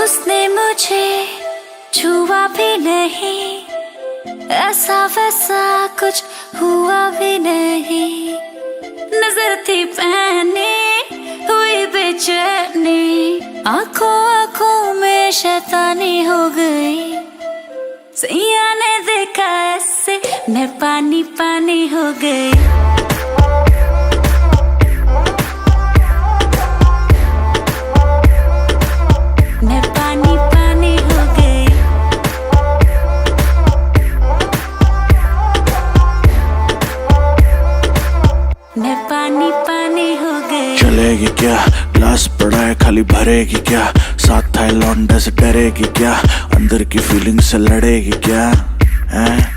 उसने मुझे छुआ भी नहीं, ऐसा वैसा कुछ हुआ भी नहीं। नजर थी पहनी हुई बेचैनी, आंखों आंखों में शैतानी हो गई। सैया ने देखा ऐसे मैं पानी पानी हो गई। मैं पानी पानी हो गई। मैं पानी पानी हो गई। चलेगी क्या, ग्लास पड़ा है खाली भरेगी क्या, साथ था लौंडा से डरेगी क्या, अंदर की फीलिंग से लड़ेगी क्या, हैं?